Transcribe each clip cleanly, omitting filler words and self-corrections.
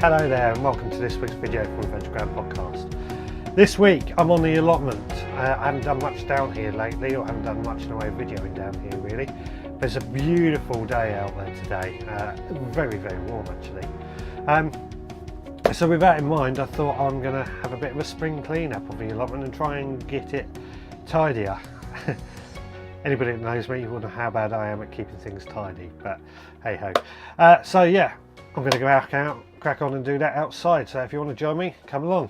Hello there and welcome to this week's video from the Veg Ground Podcast. This week I'm on the allotment. I haven't done much down here lately, or haven't done much in the way of videoing down here really. But it's a beautiful day out there today, very warm actually. So with that in mind, I thought I'm going to have a bit of a spring clean up of the allotment and try and get it tidier. Anybody that knows me will know how bad I am at keeping things tidy, but hey ho. So yeah, I'm going to go out, crack on and do that outside. So if you want to join me, come along.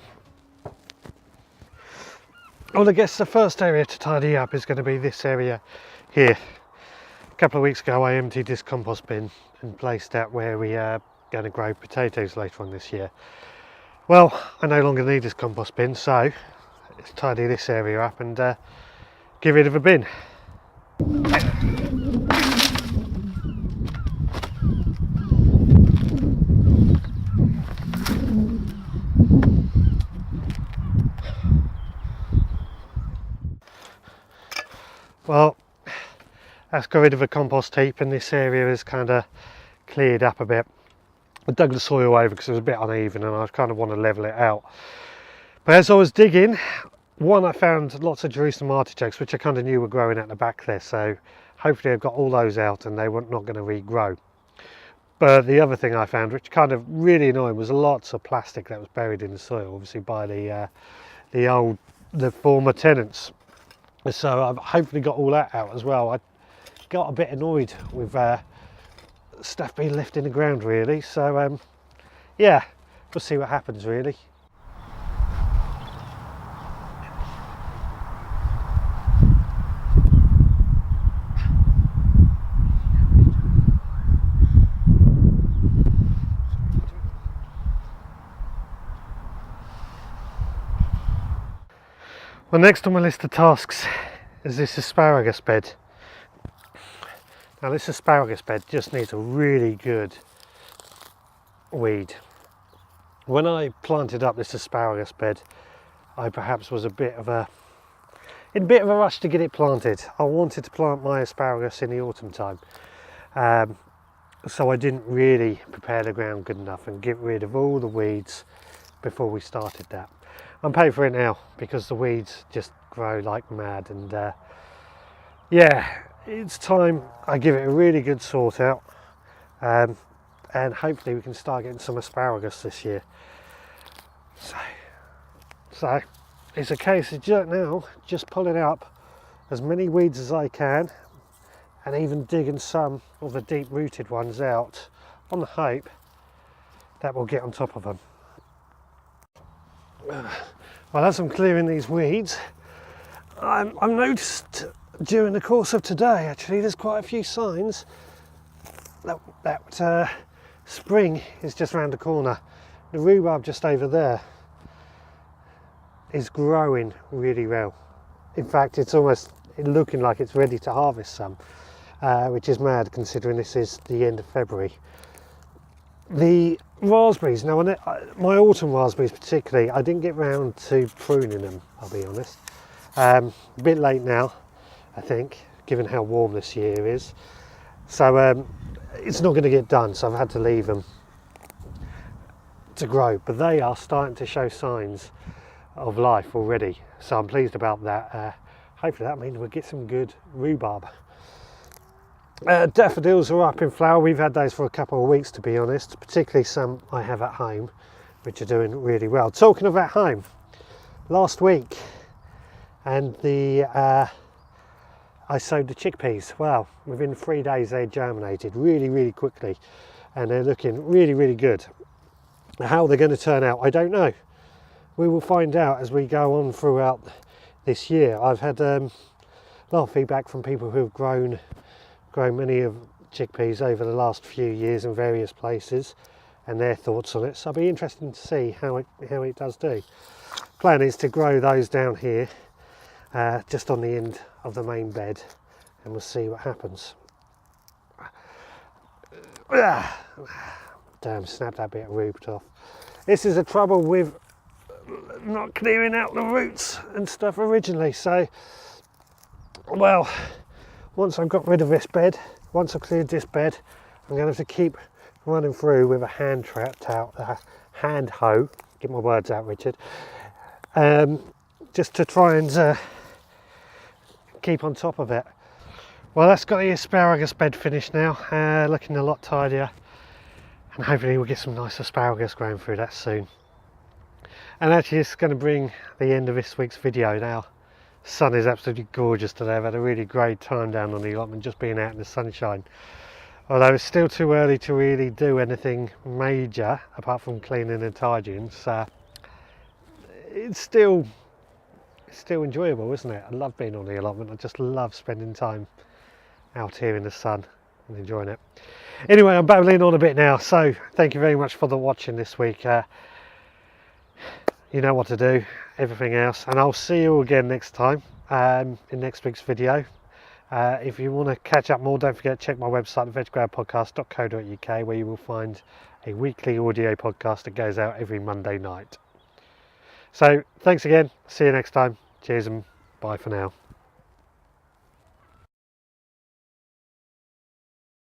Well, I guess the first area to tidy up is going to be this area here. A couple of weeks ago I emptied this compost bin and placed that where we are going to grow potatoes later on this year. Well, I no longer need this compost bin, so let's tidy this area up and get rid of a bin. Well, let's get rid of a compost heap, and this area is kind of cleared up a bit. I dug the soil over because it was a bit uneven and I kind of want to level it out. But as I was digging, I found lots of Jerusalem artichokes, which I kind of knew were growing at the back there, so hopefully I've got all those out and they were not going to regrow. But the other thing I found, which kind of really annoying, was lots of plastic that was buried in the soil, obviously by the former tenants. So I've hopefully got all that out as well. I got a bit annoyed with stuff being left in the ground really, so yeah, we'll see what happens really. Well, next on my list of tasks is this asparagus bed. Now this asparagus bed just needs a really good weed. When I planted up this asparagus bed, I perhaps was in a bit of a rush to get it planted. I wanted to plant my asparagus in the autumn time, so I didn't really prepare the ground good enough and get rid of all the weeds before we started that. I'm paying for it now because the weeds just grow like mad, and yeah, it's time I give it a really good sort out, and hopefully we can start getting some asparagus this year. So it's a case of just pulling up as many weeds as I can, and even digging some of the deep rooted ones out on the hope that we'll get on top of them. Well, as I'm clearing these weeds, I've noticed during the course of today, actually, there's quite a few signs that spring is just around the corner. The rhubarb just over there is growing really well. In fact, it's almost looking like it's ready to harvest some, which is mad considering this is the end of February. The raspberries, now my autumn raspberries particularly, I didn't get round to pruning them, I'll be honest. A bit late now, I think, given how warm this year is. So it's not going to get done, so I've had to leave them to grow. But they are starting to show signs of life already, so I'm pleased about that. Hopefully that means we'll get some good rhubarb. Daffodils are up in flower. We've had those for a couple of weeks, to be honest, particularly some I have at home, which are doing really well. Talking of at home, last week, and I sowed the chickpeas. Well, within 3 days they germinated really quickly, and they're looking really good. How they're going to turn out, I don't know. We will find out as we go on throughout this year. I've had a lot of feedback from people who have grown many of chickpeas over the last few years in various places, and their thoughts on it, so I'll be interested to see how it does do. Plan is to grow those down here, just on the end of the main bed, and we'll see what happens. Damn, snapped that bit of root off. This is the trouble with not clearing out the roots and stuff originally, so well, once I've got rid of this bed, once I've cleared this bed, I'm going to have to keep running through with a hand hand hoe, get my words out, Richard, just to try and keep on top of it. Well, that's got the asparagus bed finished now, looking a lot tidier, and hopefully we'll get some nice asparagus growing through that soon. And actually it's going to bring the end of this week's video now. The sun is absolutely gorgeous today. I've had a really great time down on the allotment, just being out in the sunshine. Although it's still too early to really do anything major apart from cleaning and tidying, so it's still enjoyable, isn't it? I love being on the allotment. I just love spending time out here in the sun and enjoying it. Anyway, I'm babbling on a bit now, so thank you very much for the watching this week. You know what to do, everything else, and I'll see you again next time in next week's video. If you want to catch up more, don't forget to check my website, veggrowpodcast.co.uk, where you will find a weekly audio podcast that goes out every Monday night. So thanks again, see you next time, cheers and bye for now.